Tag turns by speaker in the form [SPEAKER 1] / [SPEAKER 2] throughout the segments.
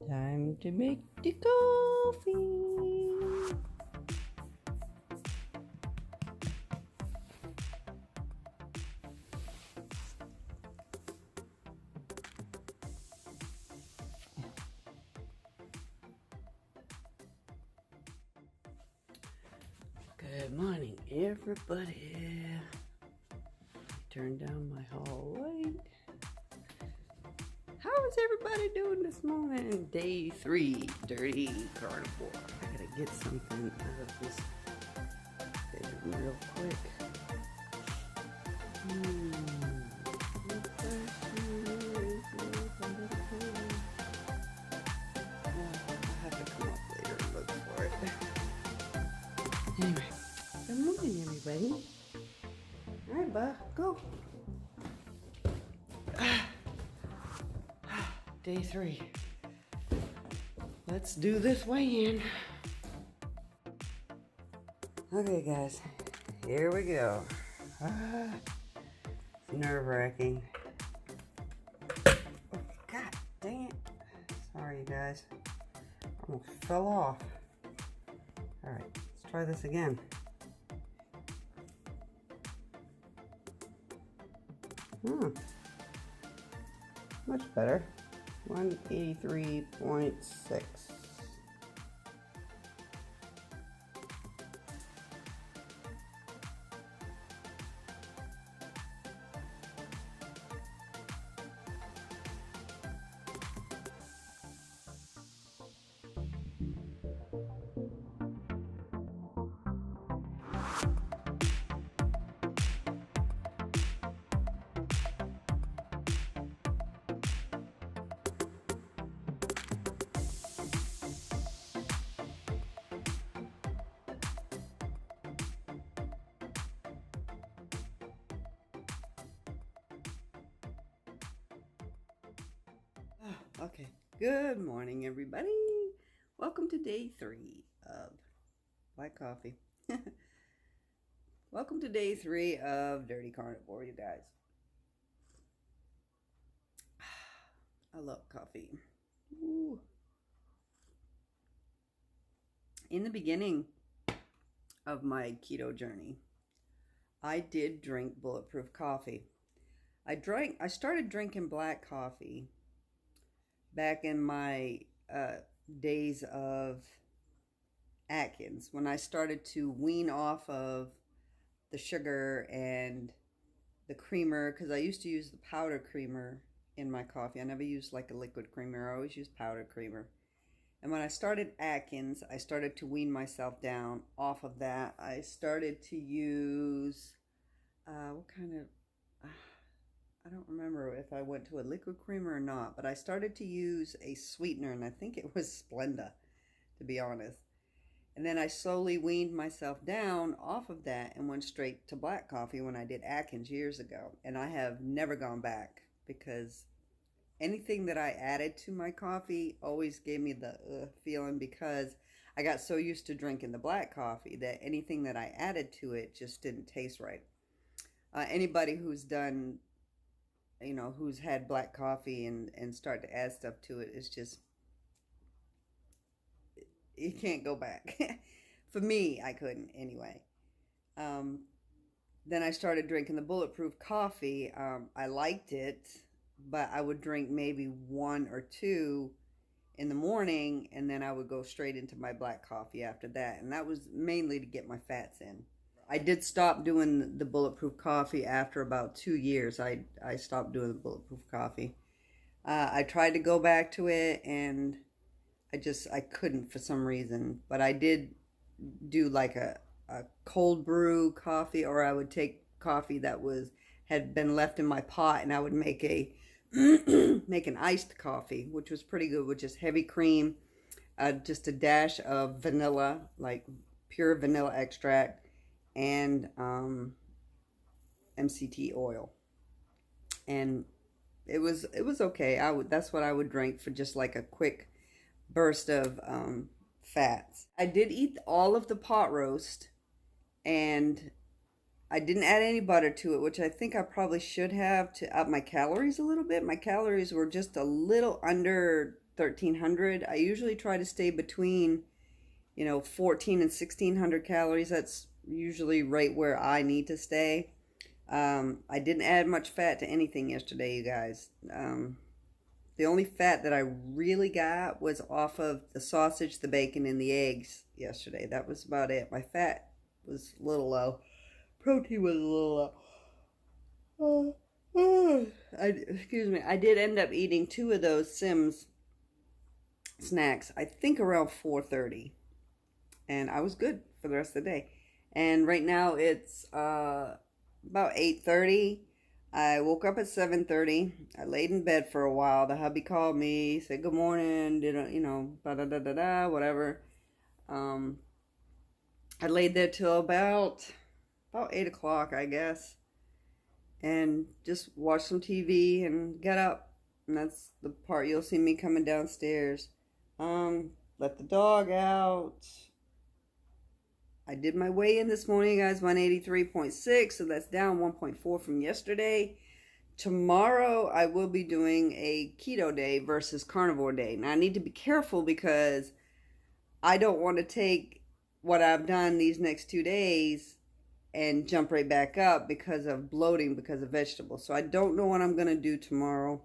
[SPEAKER 1] Time to make the coffee. Good morning, everybody. Turn down my hall light. How is everybody doing this morning? Day 3, dirty carnivore. I gotta get something out of this thing real quick. I'll have to come up later and look for it. Anyway, good morning, everybody. All right, bud, go. Day 3. Let's do this weigh-in. Okay, guys, here we go. It's nerve-wracking. Oh, God dang it. Sorry, you guys. Almost fell off. All right, let's try this again. Much better. 183.6. Okay, good morning, everybody. Welcome to day 3 of Black Coffee. Welcome to day 3 of Dirty Carnivore, you guys. I love coffee. Ooh. In the beginning of my keto journey, I did drink bulletproof coffee. I started drinking black coffee back in my days of Atkins, when I started to wean off of the sugar and the creamer, because I used to use the powder creamer in my coffee. I never used like a liquid creamer. I always used powder creamer. And when I started Atkins, I started to wean myself down off of that. I started to use what kind of I don't remember if I went to a liquid creamer or not, but I started to use a sweetener, and I think it was Splenda, to be honest. And then I slowly weaned myself down off of that and went straight to black coffee when I did Atkins years ago. And I have never gone back, because anything that I added to my coffee always gave me the feeling, because I got so used to drinking the black coffee that anything that I added to it just didn't taste right. Anybody who's done, who's had black coffee and start to add stuff to it, it's just, you can't go back. For me, I couldn't anyway. Then I started drinking the bulletproof coffee. I liked it, but I would drink maybe 1 or 2 in the morning, and then I would go straight into my black coffee after that. And that was mainly to get my fats in. I did stop doing the bulletproof coffee after about 2 years. I stopped doing the bulletproof coffee. I tried to go back to it, and I couldn't for some reason. But I did do like a cold brew coffee, or I would take coffee that had been left in my pot, and I would make make an iced coffee, which was pretty good, with just heavy cream, just a dash of vanilla, like pure vanilla extract, and MCT oil. And it was okay. That's what I would drink for just like a quick burst of fats. I did eat all of the pot roast, and I didn't add any butter to it, which I think I probably should have, to up my calories a little bit. My calories were just a little under 1300. I usually try to stay between, 14 and 1600 calories. That's usually right where I need to stay. I didn't add much fat to anything yesterday, you guys. The only fat that I really got was off of the sausage, the bacon, and the eggs yesterday. That was about it. My fat was a little low. Protein was a little low. Excuse me. I did end up eating 2 of those Sims snacks, I think around 4:30. And I was good for the rest of the day. And right now it's about 8:30. I woke up at 7:30. I laid in bed for a while. The hubby called me, said good morning, whatever. I laid there till about 8 o'clock, I guess, and just watched some TV and got up. And that's the part you'll see me coming downstairs. Let the dog out. I did my weigh-in this morning, guys, 183.6, so that's down 1.4 from yesterday. Tomorrow, I will be doing a keto day versus carnivore day. Now, I need to be careful because I don't want to take what I've done these next 2 days and jump right back up because of bloating, because of vegetables. So I don't know what I'm going to do tomorrow.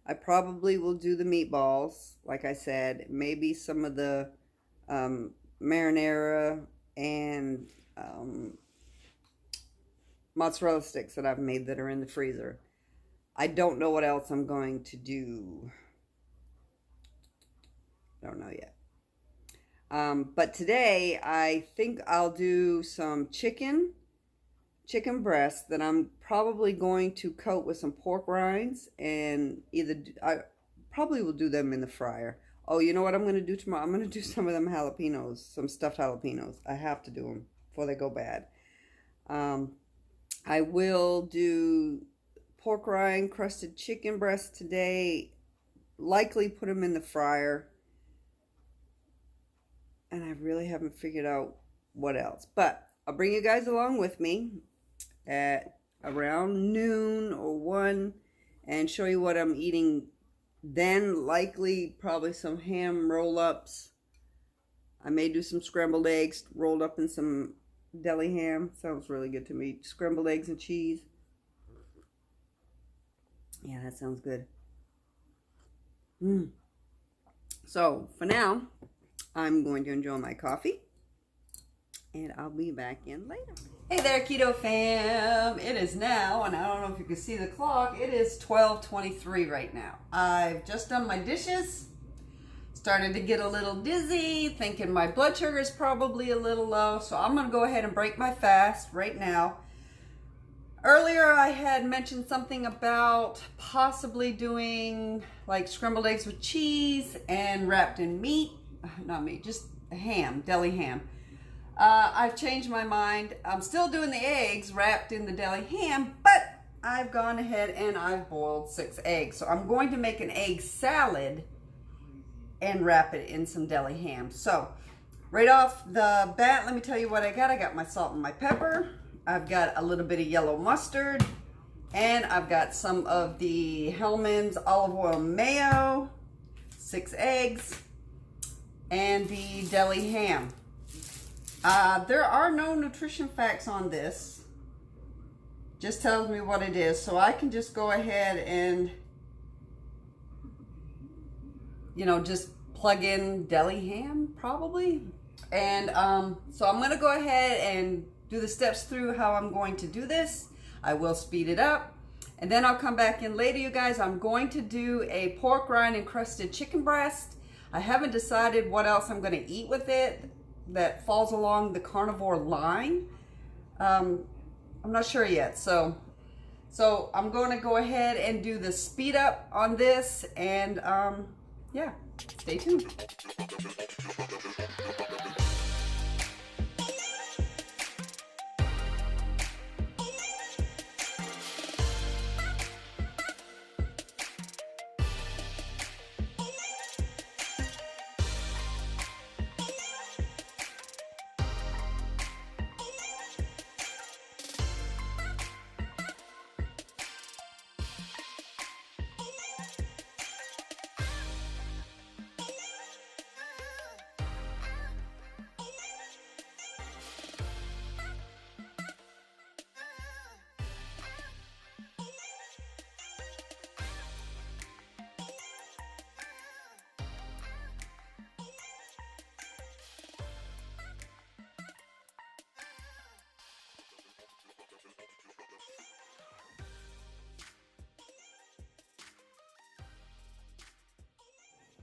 [SPEAKER 1] I probably will do the meatballs, like I said, maybe some of the marinara and mozzarella sticks that I've made that are in the freezer. I don't know what else I'm going to do. I don't know yet. But today, I think I'll do some chicken breast that I'm probably going to coat with some pork rinds, and I probably will do them in the fryer. Oh, you know what I'm going to do tomorrow? I'm going to do some of them jalapenos, some stuffed jalapenos. I have to do them before they go bad. I will do pork rind crusted chicken breast today. Likely put them in the fryer. And I really haven't figured out what else. But I'll bring you guys along with me at around noon or 1 and show you what I'm eating then. Likely probably some ham roll-ups. I may do some scrambled eggs rolled up in some deli ham. Sounds really good to me. Scrambled eggs and cheese. Yeah, that sounds good. So for now, I'm going to enjoy my coffee, and I'll be back in later. Hey there, Keto fam. It is now, and I don't know if you can see the clock, it is 12:23 right now. I've just done my dishes, started to get a little dizzy, thinking my blood sugar is probably a little low, so I'm going to go ahead and break my fast right now. Earlier, I had mentioned something about possibly doing like scrambled eggs with cheese and wrapped in meat. Not meat, just ham, deli ham. I've changed my mind. I'm still doing the eggs wrapped in the deli ham, but I've gone ahead and I've boiled 6 eggs. So I'm going to make an egg salad and wrap it in some deli ham. So right off the bat, let me tell you what I got. I got my salt and my pepper. I've got a little bit of yellow mustard, and I've got some of the Hellmann's olive oil mayo, 6 eggs, and the deli ham. There are no nutrition facts on this. Just tells me what it is. So I can just go ahead and, just plug in deli ham probably. And so I'm going to go ahead and do the steps through how I'm going to do this. I will speed it up. And then I'll come back in later, you guys. I'm going to do a pork rind encrusted chicken breast. I haven't decided what else I'm going to eat with it that falls along the carnivore line. I'm not sure yet. So I'm going to go ahead and do the speed up on this, and yeah, stay tuned.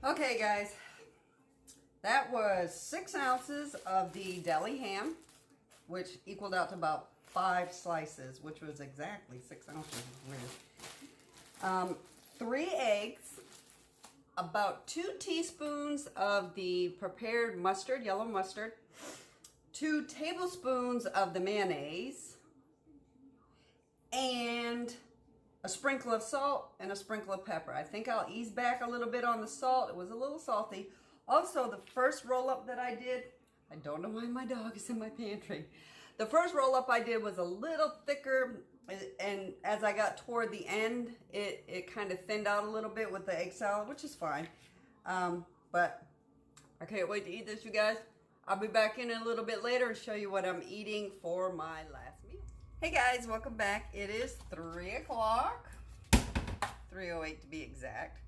[SPEAKER 1] Okay, guys, that was 6 ounces of the deli ham, which equaled out to about 5 slices, which was exactly 6 ounces. Weird. 3 eggs, about 2 teaspoons of the prepared mustard, yellow mustard, 2 tablespoons of the mayonnaise, and a sprinkle of salt and a sprinkle of pepper. I think I'll ease back a little bit on the salt. It was a little salty. Also, the first roll-up that I did, I don't know why my dog is in my pantry. The first roll-up I did was a little thicker, and as I got toward the end, it kind of thinned out a little bit with the egg salad, which is fine. But I can't wait to eat this, you guys. I'll be back in a little bit later and show you what I'm eating for my last meal. Hey guys, welcome back. It is 3 o'clock, 3:08 to be exact.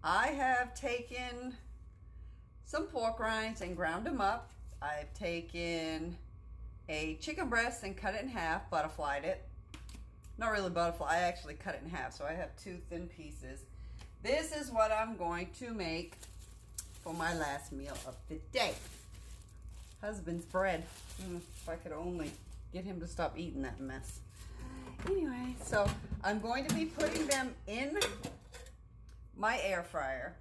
[SPEAKER 1] I have taken some pork rinds and ground them up. I've taken a chicken breast and cut it in half, butterflied it. Not really butterfly, I actually cut it in half, so I have 2 thin pieces. This is what I'm going to make for my last meal of the day. Husband's bread. If I could only get him to stop eating that mess. Anyway, so I'm going to be putting them in my air fryer.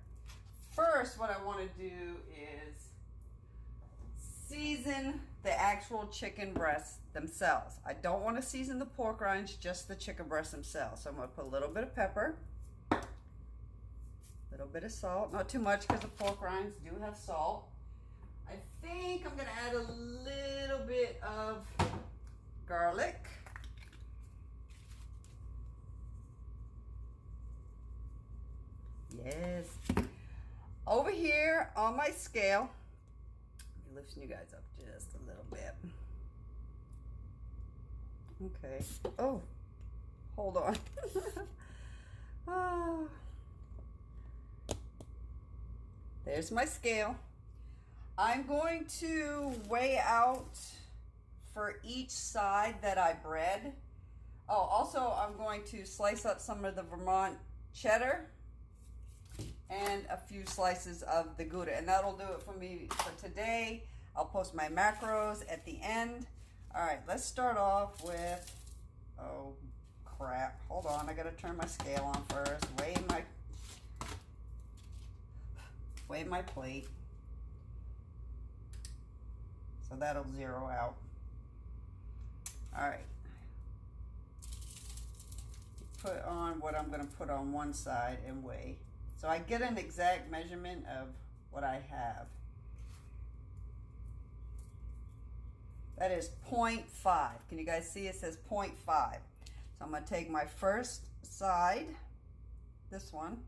[SPEAKER 1] First, what I want to do is season the actual chicken breasts themselves. I don't want to season the pork rinds, just the chicken breasts themselves. So I'm going to put a little bit of pepper, a little bit of salt, not too much because the pork rinds do have salt. I think I'm going to add a little bit of garlic. Yes. Over here on my scale, let me loosen you guys up just a little bit. Okay. Oh, hold on. Oh. There's my scale. I'm going to weigh out for each side that I bread. Oh, also I'm going to slice up some of the Vermont cheddar and a few slices of the Gouda, and that'll do it for me for today. I'll post my macros at the end. All right, let's start off with, oh crap, hold on, I gotta turn my scale on first. Weigh my plate. So that'll zero out. All right. Put on what I'm gonna put on one side and weigh. So I get an exact measurement of what I have. That is 0.5. Can you guys see it says 0.5? So I'm gonna take my first side, this one,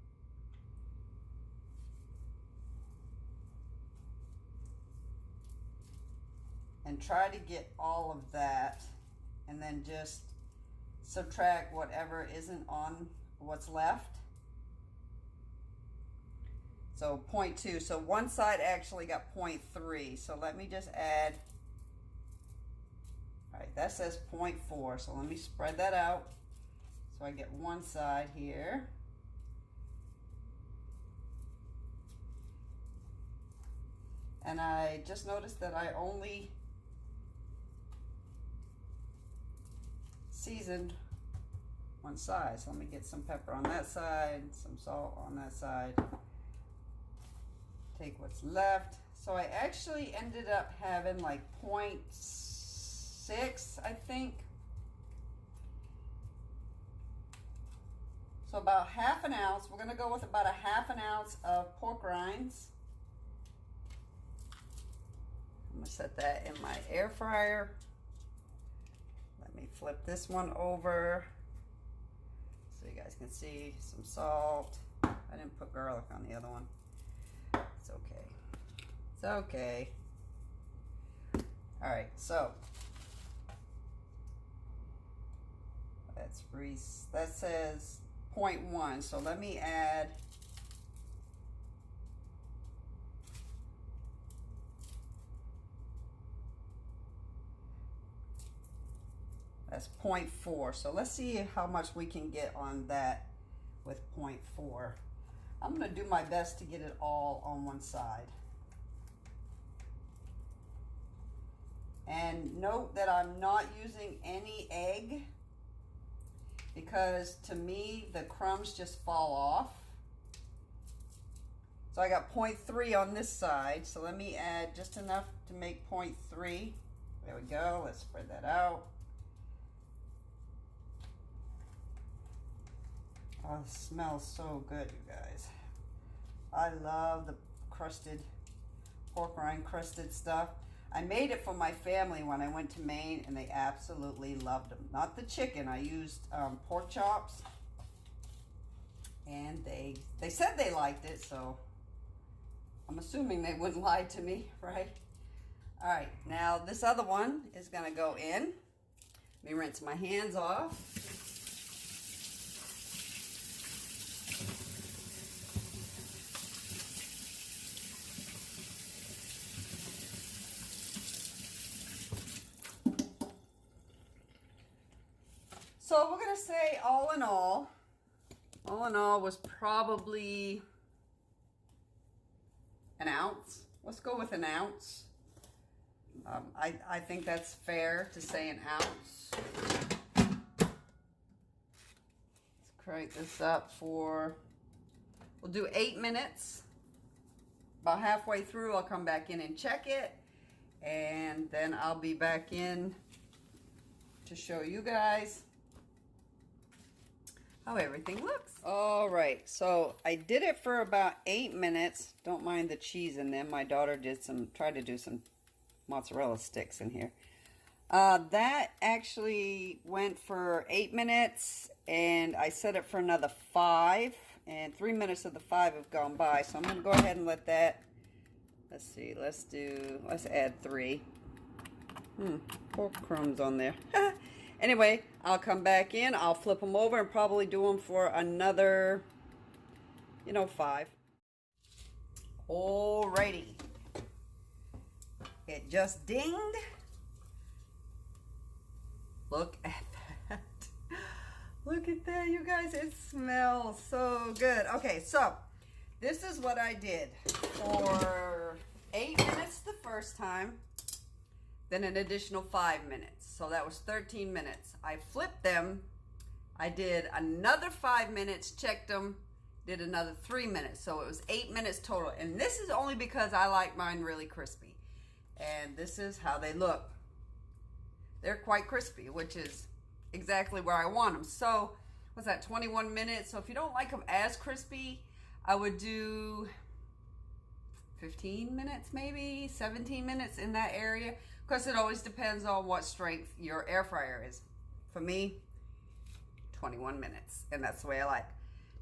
[SPEAKER 1] and try to get all of that, and then just subtract whatever isn't on what's left. So 0.2, so one side actually got 0.3. So let me just add, all right, that says 0.4. So let me spread that out. So I get one side here. And I just noticed that I only seasoned one side. So let me get some pepper on that side, some salt on that side. Take what's left. So I actually ended up having like 0.6, I think. So about half an ounce. We're gonna go with about a half an ounce of pork rinds. I'm gonna set that in my air fryer. Let me flip this one over so you guys can see some salt. I didn't put garlic on the other one. It's okay. It's okay. All right, so that says 0.1. So let me add that's 0.4. So let's see how much we can get on that with 0.4. I'm going to do my best to get it all on one side. And note that I'm not using any egg because to me the crumbs just fall off. So I got 0.3 on this side, so let me add just enough to make 0.3. There we go. Let's spread that out. Oh, it smells so good, you guys. I love the crusted pork rind crusted stuff. I made it for my family when I went to Maine, and they absolutely loved them. Not the chicken. I used pork chops, and they said they liked it, so I'm assuming they wouldn't lie to me, right? All right, now this other one is gonna go in. Let me rinse my hands off. So we're gonna say all in all was probably an ounce. Let's go with an ounce. I think that's fair to say an ounce. Let's crank this up for, we'll do 8 minutes. About halfway through, I'll come back in and check it, and then I'll be back in to show you guys how everything looks. All right, so I did it for about 8 minutes. Don't mind the cheese in them. My daughter tried to do some mozzarella sticks in here. That actually went for 8 minutes, and I set it for another 5, and 3 minutes of the 5 have gone by. So I'm gonna go ahead and let that, let's see, let's add 3. Pork crumbs on there. Anyway, I'll come back in, I'll flip them over and probably do them for another, 5. Alrighty. It just dinged. Look at that. Look at that, you guys. It smells so good. Okay, so this is what I did for 8 minutes the first time, then an additional 5 minutes. So that was 13 minutes. I flipped them. I did another 5 minutes, checked them, did another 3 minutes. So it was 8 minutes total. And this is only because I like mine really crispy. And this is how they look. They're quite crispy, which is exactly where I want them. So what's that, 21 minutes? So if you don't like them as crispy, I would do 15 minutes, maybe 17 minutes in that area. Of course, it always depends on what strength your air fryer is. For me, 21 minutes, and that's the way I like.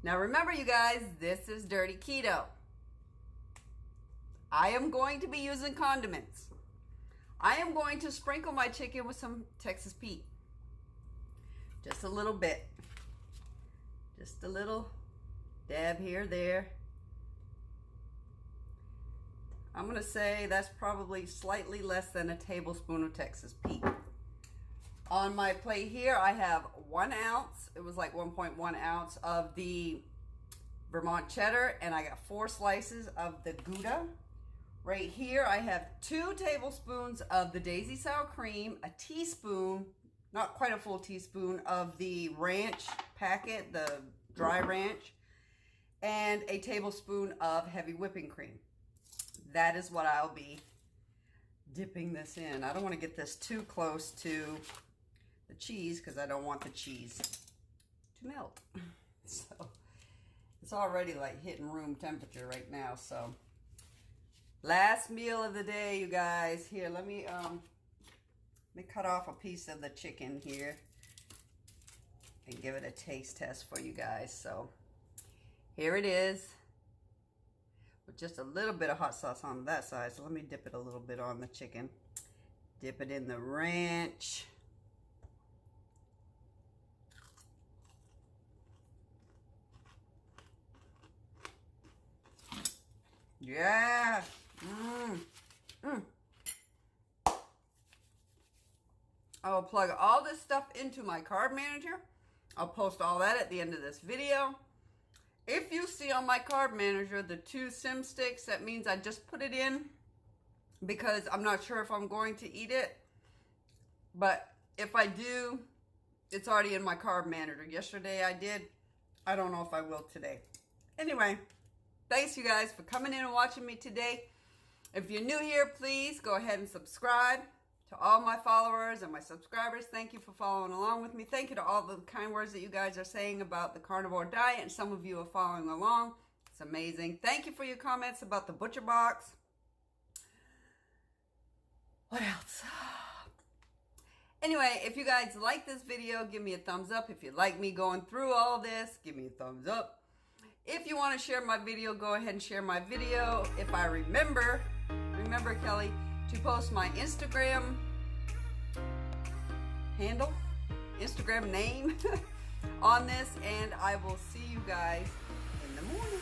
[SPEAKER 1] Now remember, you guys, this is Dirty Keto. I am going to be using condiments. I am going to sprinkle my chicken with some Texas Pete. Just a little bit. Just a little dab here, there. I'm going to say that's probably slightly less than a tablespoon of Texas Pete. On my plate here, I have 1 ounce. It was like 1.1 ounce of the Vermont cheddar, and I got 4 slices of the Gouda. Right here, I have 2 tablespoons of the Daisy sour cream, a teaspoon, not quite a full teaspoon, of the ranch packet, the dry ranch, and a tablespoon of heavy whipping cream. That is what I'll be dipping this in. I don't want to get this too close to the cheese because I don't want the cheese to melt. So it's already like hitting room temperature right now. So last meal of the day, you guys. Here, let me cut off a piece of the chicken here and give it a taste test for you guys. So here it is, with just a little bit of hot sauce on that side. So let me dip it a little bit on the chicken. Dip it in the ranch. Yeah. I'll plug all this stuff into my carb manager. I'll post all that at the end of this video. If you see on my carb manager the 2 sim sticks, that means I just put it in because I'm not sure if I'm going to eat it. But if I do, it's already in my carb manager. Yesterday I did. I don't know if I will today. Anyway, thanks you guys for coming in and watching me today. If you're new here, please go ahead and subscribe. To all my followers and my subscribers, thank you for following along with me. Thank you to all the kind words that you guys are saying about the carnivore diet, and some of you are following along. It's amazing. Thank you for your comments about the butcher box. What else? Anyway, if you guys like this video, give me a thumbs up. If you like me going through all this, give me a thumbs up. If you want to share my video, go ahead and share my video. If I remember Kelly, to post my Instagram handle, Instagram name on this, and I will see you guys in the morning.